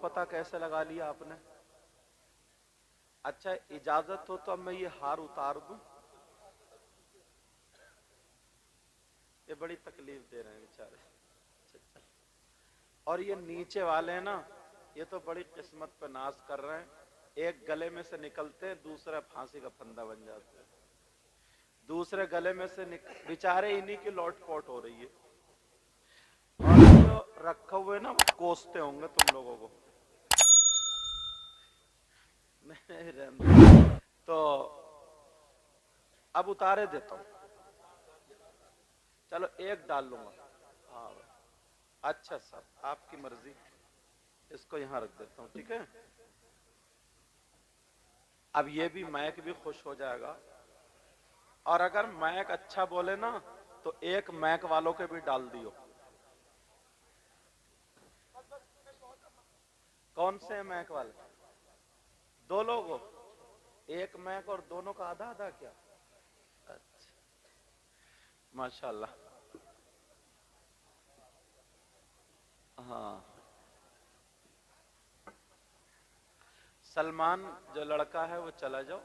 पता कैसे लगा लिया आपने? अच्छा, इजाजत हो तो अब मैं ये हार उतार दूं? ये बड़ी तकलीफ दे रहे हैं बेचारे। और ये नीचे वाले ना, ये तो बड़ी किस्मत पे नाज कर रहे हैं। एक गले में से निकलते, दूसरा फांसी का फंदा बन जाते हैं, दूसरे गले में से बेचारे इन्हीं की लौटपोट हो रही है। और जो रखे हुए ना, वो कोसते होंगे तुम लोगों को। नहीं, तो अब उतारे देता हूं। चलो एक डाल लूंगा। हाँ, अच्छा सर, आपकी मर्जी। इसको यहां रख देता हूं, ठीक है। अब ये भी मैक भी खुश हो जाएगा। और अगर मैक अच्छा बोले ना, तो एक मैक वालों के भी डाल दियो। कौन से मैक वाले? दो लोग हो? एक मैक और दोनों का आधा आधा क्या? अच्छा, माशाल्लाह। हाँ, सलमान जो लड़का है वो चला जाओ।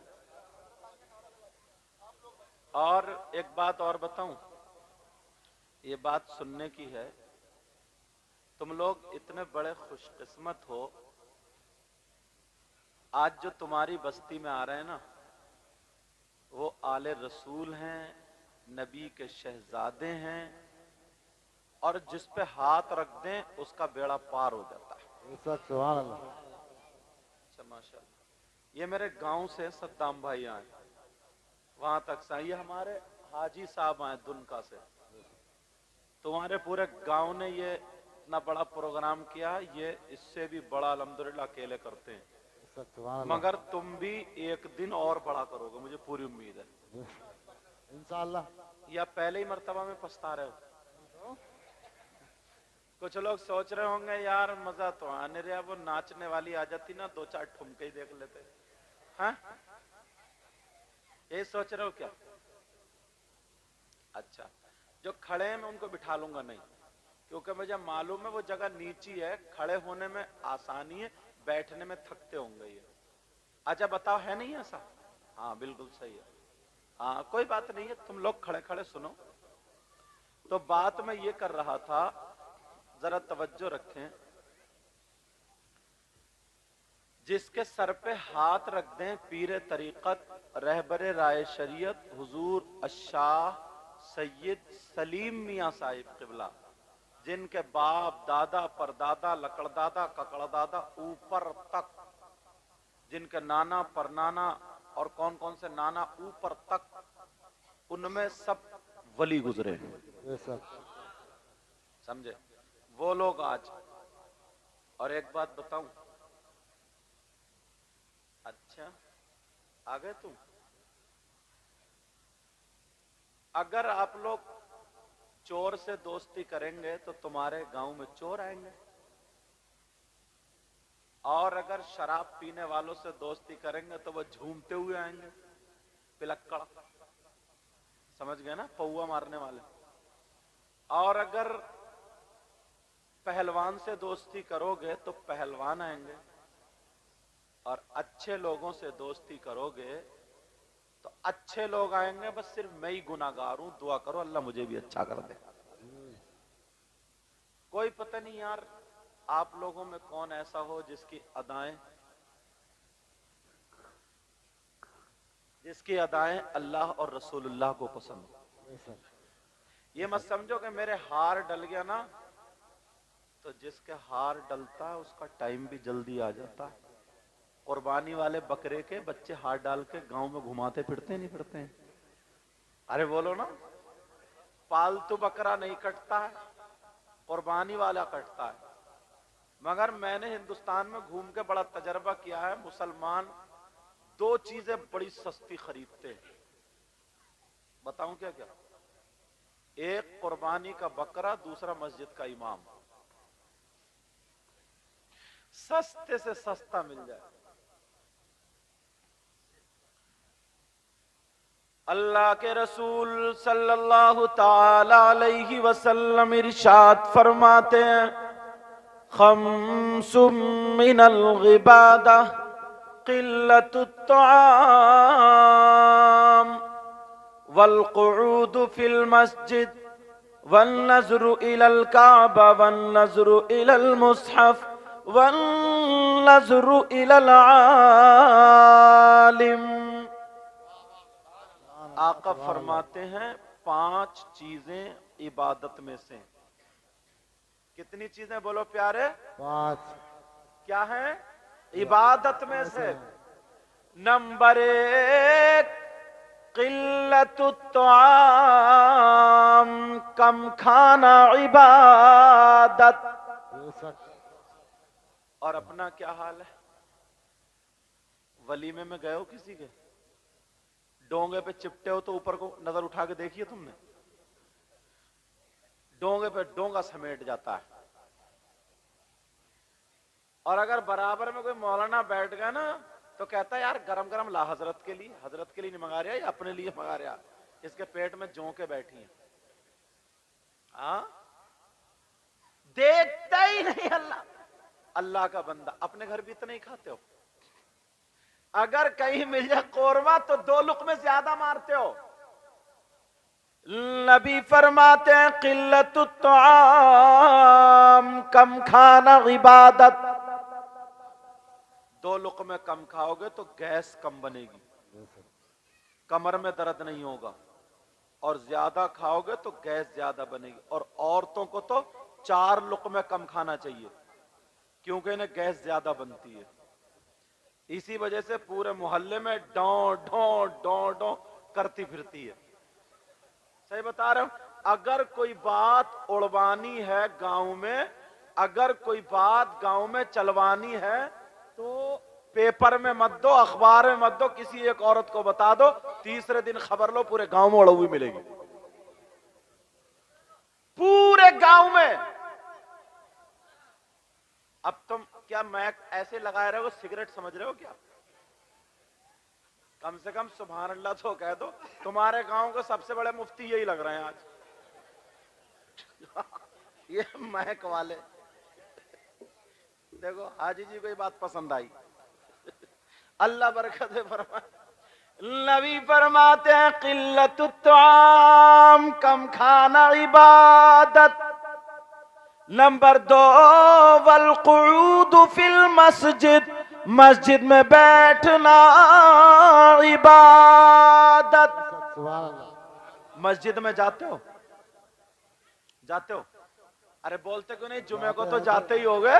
और एक बात और बताऊं, ये बात सुनने की है। तुम लोग इतने बड़े खुशकिस्मत हो, आज जो तुम्हारी बस्ती में आ रहे हैं ना, वो आले रसूल हैं, नबी के शहजादे हैं, और जिस पे हाथ रख दें उसका बेड़ा पार हो जाता है। सुभान अल्लाह। अच्छा, माशाअल्लाह। ये मेरे गांव से सद्दाम भाई आए, वहां तक से। ये हमारे हाजी साहब आए दुनका से। तुम्हारे पूरे गांव ने ये इतना बड़ा प्रोग्राम किया, ये इससे भी बड़ा अल्हम्दुलिल्लाह अकेले करते हैं। मगर तुम भी एक दिन और बड़ा करोगे, मुझे पूरी उम्मीद है इंशाअल्लाह। या पहले ही मर्तबा में पछता रहे हो? कुछ लोग सोच रहे होंगे यार मजा तो आने रहा, वो नाचने वाली आ जाती ना, दो चार ठुमके ही देख लेते। हाँ, ये सोच रहे हो क्या? अच्छा, जो खड़े हैं मैं उनको बिठा लूंगा नहीं, क्योंकि मुझे मालूम है वो जगह नीची है, खड़े होने में आसानी है, बैठने में थकते होंगे ये। अच्छा बताओ, है नहीं ऐसा? हाँ बिल्कुल सही है। हाँ, कोई बात नहीं है, तुम लोग खड़े खड़े सुनो। तो बात मैं ये कर रहा था, जरा तवज्जो रखें। जिसके सर पे हाथ रख दें पीरे तरीकत, रहबरे राय शरीयत, हुजूर अशाह सैयद सलीम मियां साहिब किबला, जिनके बाप दादा परदादा लकड़दादा ककड़दादा ऊपर तक, जिनके नाना परनाना और कौन कौन से नाना ऊपर तक, उनमें सब वली गुजरे। समझे? वो लोग आज। और एक बात बताऊं, अच्छा आ गए तुम? अगर आप लोग चोर से दोस्ती करेंगे तो तुम्हारे गांव में चोर आएंगे, और अगर शराब पीने वालों से दोस्ती करेंगे तो वो झूमते हुए आएंगे, पिलक्कड़, समझ गए ना, पौआ मारने वाले। और अगर पहलवान से दोस्ती करोगे तो पहलवान आएंगे, और अच्छे लोगों से दोस्ती करोगे तो अच्छे लोग आएंगे। बस सिर्फ मैं ही गुनाहगार हूं, दुआ करो अल्लाह मुझे भी अच्छा कर दे। कोई पता नहीं यार, आप लोगों में कौन ऐसा हो जिसकी अदाएं अल्लाह और रसूलुल्लाह को पसंद हो। ये मत समझो कि मेरे हार डल गया ना, तो जिसके हार डलता है उसका टाइम भी जल्दी आ जाता है। कुर्बानी वाले बकरे के बच्चे हार डाल के गांव में घुमाते फिरते नहीं फिरते हैं? अरे बोलो ना, पालतू बकरा नहीं कटता है, कुर्बानी वाला कटता है। मगर मैंने हिंदुस्तान में घूम के बड़ा तजर्बा किया है, मुसलमान दो चीजें बड़ी सस्ती खरीदते हैं। बताऊं क्या क्या? एक कुर्बानी का बकरा, दूसरा मस्जिद का इमाम। सस्ते से सस्ता मिल जाए। अल्लाह के रसूल सल्लल्लाहु ताला अलैहि वसल्लम इरशाद फरमाते हैं, खम्सुम मिनल गिबादा क़िल्लतुत तआम वल क़ुऊद फिल मस्जिद वन नज़्रु इलल काबा वन नज़्रु इलल मुस्हफ वन नज़्रु इलल आलिम। आका फरमाते हैं 5 चीजें इबादत में से। कितनी चीजें बोलो प्यारे? 5। क्या है? इबादत में से। नंबर 1 क़िल्लतुत तआम, कम खाना इबादत। और अपना क्या हाल है? वलीमे में गए हो किसी के, डोंगे पे चिपटे हो तो ऊपर को नजर उठा के देखिए तुमने, डोंगे पे डोंगा समेट जाता है। और अगर बराबर में कोई मौलाना बैठ गया ना तो कहता है यार गरम गरम ला हजरत के लिए नहीं मंगा रहा, या अपने लिए मंगा रहा, इसके पेट में जोंके बैठी हैं। देखता ही नहीं अल्लाह। अल्लाह का बंदा, अपने घर भी इतना ही खाते हो? अगर कहीं मिल जाए कोरमा तो 2 लुक़मे ज्यादा मारते हो। नबी फरमाते हैं क़िल्लतुत तआम, कम खाना इबादत। 2 लुक़मे कम खाओगे तो गैस कम बनेगी, कमर में दर्द नहीं होगा, और ज्यादा खाओगे तो गैस ज्यादा बनेगी। और औरतों को तो 4 लुक़मे कम खाना चाहिए, क्योंकि इन्हें गैस ज्यादा बनती है। इसी वजह से पूरे मोहल्ले में डॉ डॉ डॉ डॉ करती फिरती है। सही बता रहा हूं। अगर कोई बात उड़वानी है गांव में, अगर कोई बात गांव में चलवानी है तो पेपर में मत दो, अखबार में मत दो, किसी एक औरत को बता दो, तीसरे दिन खबर लो पूरे गांव में उड़वी मिलेगी, पूरे गांव में। अब तुम क्या मैक ऐसे लगाए रहे हो, सिगरेट समझ रहे हो क्या? कम से कम सुभान अल्लाह तो कह दो। तुम्हारे गांव के सबसे बड़े मुफ्ती यही लग रहे हैं आज। ये मैक वाले। देखो हाजी जी को ये बात पसंद आई। अल्लाह बरकत फरमाए। नबी फरमाते हैं क़िल्लतुत तआम, कम खाना इबादत। नंबर 2 वल क़ुऊद फिल मस्जिद, मस्जिद में बैठना इबादत। मस्जिद में जाते हो? अरे बोलते क्यों नहीं? जुमे को तो जाते ही होगे,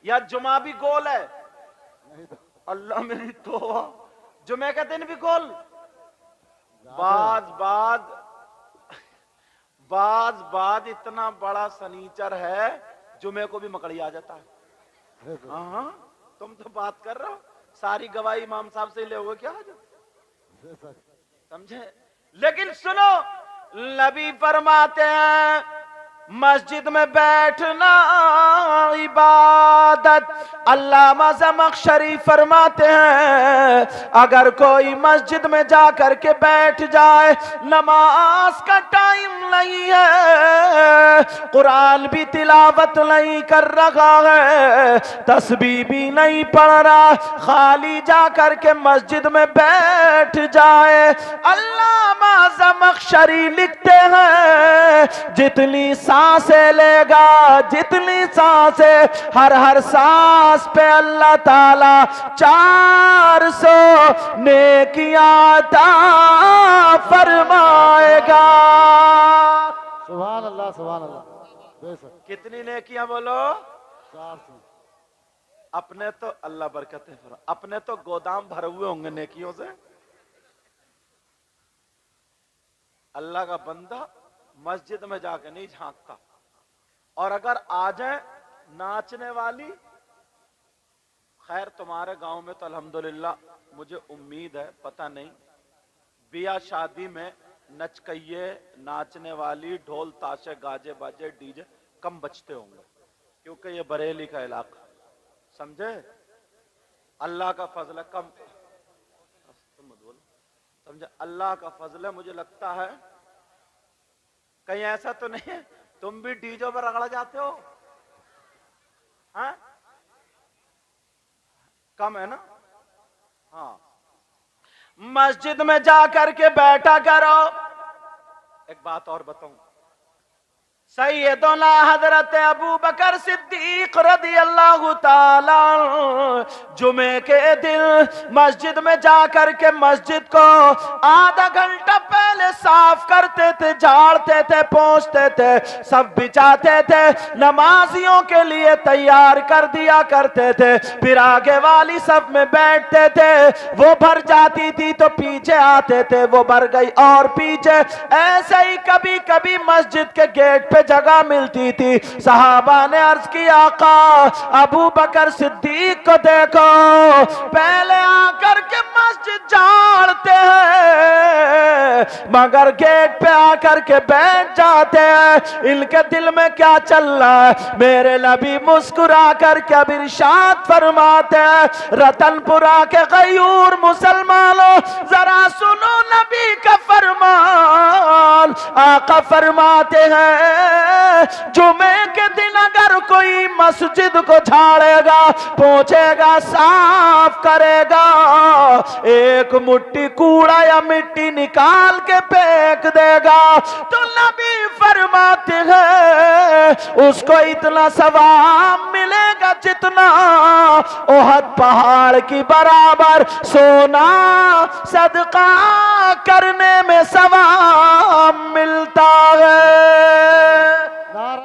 या जुमा भी गोल है? अल्लाह मेरी तौबा, जुमे का दिन भी गोल। बाज इतना बड़ा सनीचर है, जुमे को भी मकड़ी आ जाता है। हाँ, तुम तो बात कर रहे हो, सारी गवाही इमाम साहब से ही ले क्या आज? समझे? लेकिन सुनो, नबी फरमाते हैं मस्जिद में बैठना इबादत। अल्लामा ज़मख़शरी फरमाते हैं अगर कोई मस्जिद में जाकर के बैठ जाए, नमाज का टाइम नहीं है, कुरान भी तिलावत नहीं कर रहा है, तस्बीह भी नहीं पढ़ रहा, खाली जाकर के मस्जिद में बैठ जाए, अल्लामा ज़मख़शरी लिखते हैं जितनी सांसें लेगा, जितनी सांसें, हर सांस पे अल्लाह ताला 400 नेकियां अता फरमाएगा। सुभान अल्लाह, सुभान अल्लाह। कितनी नेकियां बोलो? 400। अपने तो अल्लाह बरकत है, अपने तो गोदाम भरे हुए होंगे नेकियों से। अल्लाह का बंदा मस्जिद में जाके नहीं झांकता। और अगर आ जाए नाचने वाली, खैर तुम्हारे गांव में तो अल्हम्दुलिल्लाह मुझे उम्मीद है, पता नहीं, बिया शादी में नचकइये, नाचने वाली, ढोल ताशे गाजे बाजे डीजे कम बचते होंगे, क्योंकि ये बरेली का इलाका, समझे? अल्लाह का फजल है, कम मत बोलो, समझे? अल्लाह का फजल है। मुझे लगता है कहीं ऐसा तो नहीं है तुम भी डीजो पर रगड़ जाते हो? हाँ? कम है ना? हाँ, मस्जिद में जा करके बैठा करो। एक बात और बताऊं, सैयदना हजरत अबू बकर सिद्दीक रदी अल्लाह ताला जुमे के दिन मस्जिद में जाकर के मस्जिद को आधा घंटा पहले साफ करते थे, झाड़ते थे, पोंछते थे, सब बिछाते थे, नमाजियों के लिए तैयार कर दिया करते थे। फिर आगे वाली सब में बैठते थे, वो भर जाती थी तो पीछे आते थे, वो भर गई और पीछे। ऐसे ही कभी कभी मस्जिद के गेट पे जगह मिलती थी। सहाबा ने अर्ज किया, आका अबू बकर सिद्दीक को देखो, पहले आकर के मस्जिद झाड़ते हैं मगर गेट पे आकर के बैठ जाते हैं। इनके दिल में क्या चल रहा है? मेरे नबी मुस्कुरा कर के अब इरशाद फरमाते हैं, रतनपुरा के गयूर मुसलमानों जरा सुनो नबी का फरमान। आका फरमाते हैं, जुमे के दिन अगर कोई मस्जिद को झाड़ेगा, पोंछेगा, साफ करेगा, एक मुट्ठी कूड़ा या मिट्टी निकाल के फेंक देगा, तो नबी फरमाते हैं उसको इतना सवाब मिलेगा जितना ओहद पहाड़ की बराबर सोना सदका करने में सवाब मिलता है।